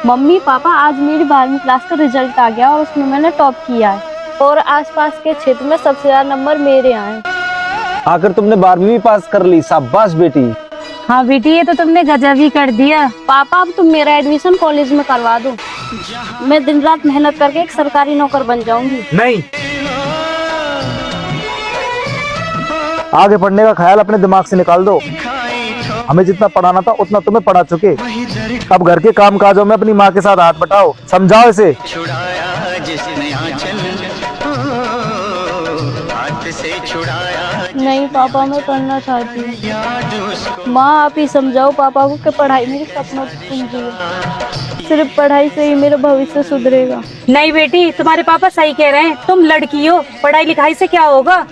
Mummy papa, आज मेरी 12वीं क्लास का रिजल्ट आ गया और उसमें मैंने टॉप किया है और आसपास के क्षेत्र में सबसे ज्यादा नंबर मेरे आए। आकर तुमने 12वीं भी पास कर ली, शाबाश बेटी। हाँ बेटी, ये तो तुमने गजब ही कर दिया। पापा अब तुम मेरा एडमिशन कॉलेज में करवा दो, मैं दिन रात मेहनत करके एक सरकारी नौकर बन जाऊंगी। नहीं, आगे पढ़ने का ख्याल अपने दिमाग से निकाल दो। हमें जितना पढ़ाना था उतना तुम्हें पढ़ा चुके। अब घर के काम काजों में अपनी माँ के साथ हाथ बटाओ, समझाओ इसे। नहीं पापा, मैं पढ़ना चाहती हूँ। माँ आप ही समझाओ पापा को कि पढ़ाई मेरे सपनों की कुंजी है, सिर्फ पढ़ाई से ही मेरा भविष्य सुधरेगा। नहीं बेटी, तुम्हारे पापा सही कह रहे हैं, तुम लड़की हो, पढ़ाई लिखाई से क्या होगा।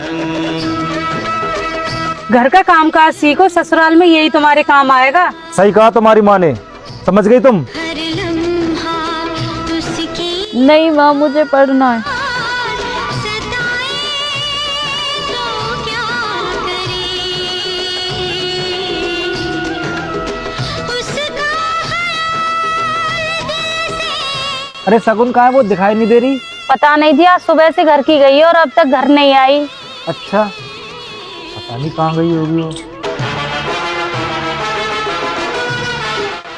घर का काम काज सीखो, ससुराल में यही तुम्हारे काम आएगा। सही कहा तुम्हारी माँ ने, समझ गई तुम। नहीं माँ, मुझे पढ़ना है। अरे शगुन कहाँ है, वो दिखाई नहीं दे रही। पता नहीं दिया, सुबह से घर की गई है और अब तक घर नहीं आई। अच्छा, पता नहीं कहाँ गई होगी वो।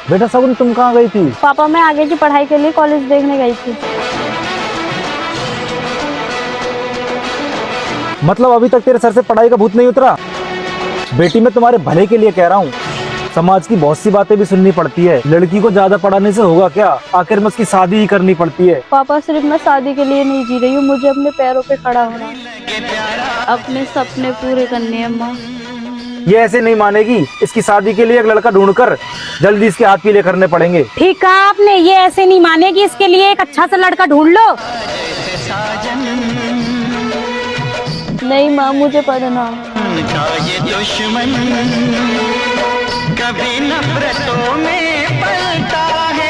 बेटा शगुन, तुम कहाँ गई थी? पापा मैं आगे की पढ़ाई के लिए कॉलेज देखने गई थी। मतलब अभी तक तेरे सर से पढ़ाई का भूत नहीं उतरा? बेटी मैं तुम्हारे भले के लिए कह रहा हूँ, समाज की बहुत सी बातें भी सुननी पड़ती है। लड़की को ज्यादा पढ़ाने से होगा क्या, आखिर में उसकी शादी ही करनी पड़ती है। पापा सिर्फ मैं शादी के लिए नहीं जी रही हूँ, मुझे अपने पैरों पे खड़ा होना है, अपने सपने पूरे करने हैं। माँ ये ऐसे नहीं मानेगी, इसकी शादी के लिए एक लड़का ढूंढकर जल्दी इसके हाथ पीले करने पड़ेंगे। ठीक कहा आपने, ये ऐसे नहीं मानेगी, इसके लिए एक अच्छा सा लड़का ढूंढ लो। नहीं माँ, मुझे पढ़ना है। कभी नफरतों में पलता है।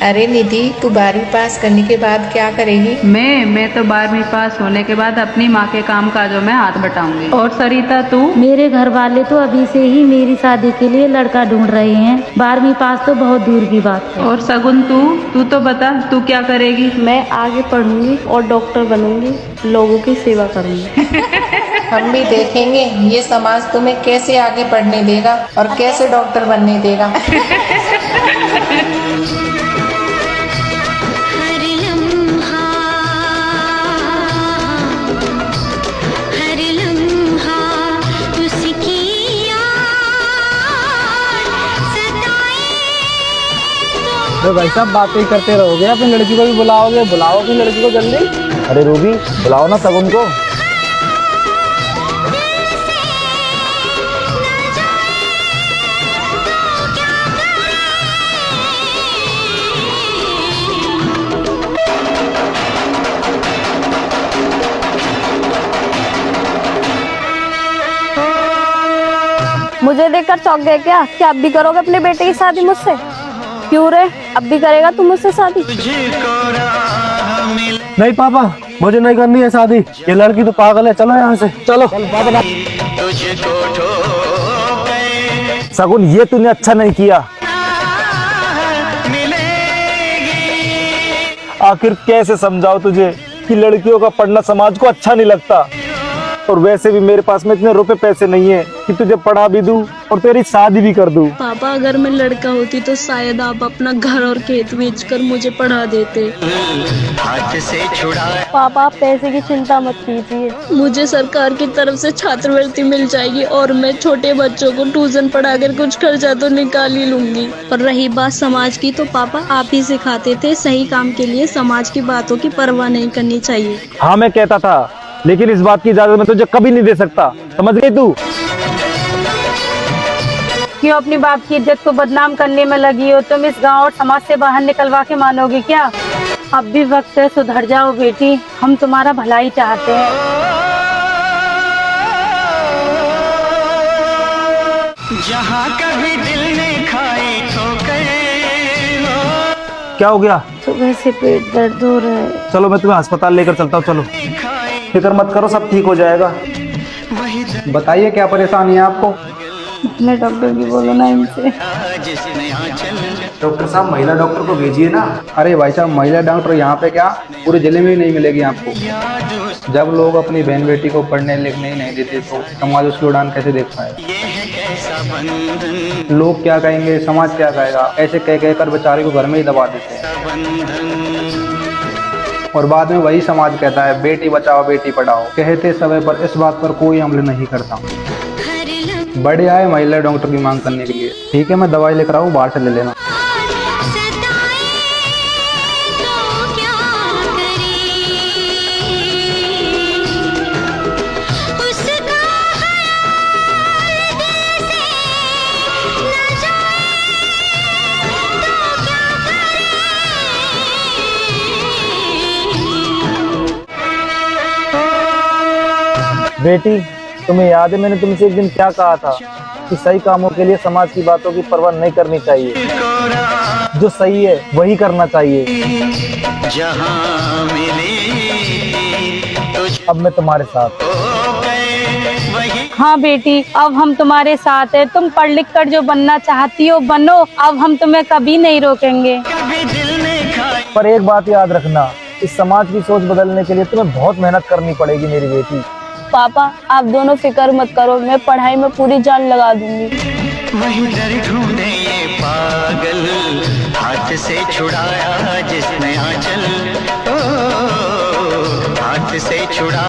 अरे निधि, तू 12वीं पास करने के बाद क्या करेगी? मैं तो 12वीं पास होने के बाद अपनी माँ के काम काजों में हाथ बटाऊंगी। और सरिता तू? मेरे घर वाले तो अभी से ही मेरी शादी के लिए लड़का ढूंढ रहे हैं। 12वीं पास तो बहुत दूर की बात है। और सगुन तू तो बता, तू क्या करेगी? मैं आगे पढ़ूंगी और डॉक्टर बनूंगी, लोगों की सेवा करूंगी। हम भी देखेंगे ये समाज तुम्हें कैसे आगे बढ़ने देगा और कैसे डॉक्टर बनने देगा। तो भाई साहब बातें ही करते रहोगे, अपनी लड़की को भी बुलाओगे? बुलाओ अपनी लड़की को जल्दी। अरे रूबी, बुलाओ ना शगुन को। मुझे देखकर चौंक गए क्या आप भी करोगे अपने बेटे की शादी मुझसे? क्यों रे, अब भी करेगा तू मुझसे शादी? नहीं पापा, मुझे नहीं करनी है शादी, ये लड़की तो पागल है। चलो यहाँ से, चलो। शगुन, ये तूने अच्छा नहीं किया। आखिर कैसे समझाओ तुझे कि लड़कियों का पढ़ना समाज को अच्छा नहीं लगता, और वैसे भी मेरे पास में इतने रुपए पैसे नहीं है कि तुझे पढ़ा भी दूं और तेरी शादी भी कर दूं। पापा अगर मैं लड़का होती तो शायद आप अपना घर और खेत बेचकर मुझे पढ़ा देते। हाथ से छुड़ा। पापा आप पैसे की चिंता मत कीजिए, मुझे सरकार की तरफ से छात्रवृत्ति मिल जाएगी और मैं छोटे बच्चों को ट्यूशन पढ़ाकर कुछ खर्चा तो निकाल ही लूंगी। और रही बात समाज की, तो पापा आप ही सिखाते थे सही काम के लिए समाज की बातों की परवाह नहीं करनी चाहिए। हाँ मैं कहता था, लेकिन इस बात की इजाजत मैं तुझे कभी नहीं दे सकता, समझ गई तू? क्यों अपनी बाप की इज्जत को बदनाम करने में लगी हो? तुम इस गांव और समाज से बाहर निकलवा के मानोगे क्या? अब भी वक्त है, सुधर जाओ बेटी, हम तुम्हारा भला ही चाहते हैं। जहाँ कभी दिल ने खाई ठोकर। क्या हो गया? सुबह से पेट दर्द हो रहा है। चलो मैं तुम्हें अस्पताल लेकर चलता हूँ, चलो। फिक्र मत करो, सब ठीक हो जाएगा। बताइए क्या परेशानी है आपको? अपने डॉक्टर की बोलो ना इनसे। जिसने आंचल डॉक्टर साहब महिला डॉक्टर को भेजिए ना। अरे भाई साहब, महिला डॉक्टर यहाँ पे क्या पूरे जिले में ही नहीं मिलेगी आपको। जब लोग अपनी बहन बेटी को पढ़ने लिखने ही नहीं देते तो समाज उसकी उड़ान कैसे देख पाए। लोग क्या कहेंगे, समाज क्या कहेगा, ऐसे कह कहकर बेचारे को घर में ही दबा देते हैं। और बाद में वही समाज कहता है बेटी बचाओ बेटी पढ़ाओ, कहते समय पर इस बात पर कोई अमल नहीं करता। बड़े आए महिला डॉक्टर की मांग करने के लिए। ठीक है, मैं दवाई लेकर आऊँ, बाहर से ले लेना। बेटी, तुम्हें याद है मैंने तुमसे एक दिन क्या कहा था कि सही कामों के लिए समाज की बातों की परवाह नहीं करनी चाहिए, जो सही है वही करना चाहिए। अब मैं तुम्हारे साथ। हाँ बेटी, अब हम तुम्हारे साथ हैं। तुम पढ़ लिख कर जो बनना चाहती हो बनो, अब हम तुम्हें कभी नहीं रोकेंगे। पर एक बात याद रखना, इस समाज की सोच बदलने के लिए तुम्हें बहुत मेहनत करनी पड़ेगी मेरी बेटी। पापा, आप दोनों फिक्र मत करो, मैं पढ़ाई में पूरी जान लगा दूंगी। वही डर ढूंढे ये पागल, हाथ से छुड़ाया जिसने आंचल, हाथ से छुड़ा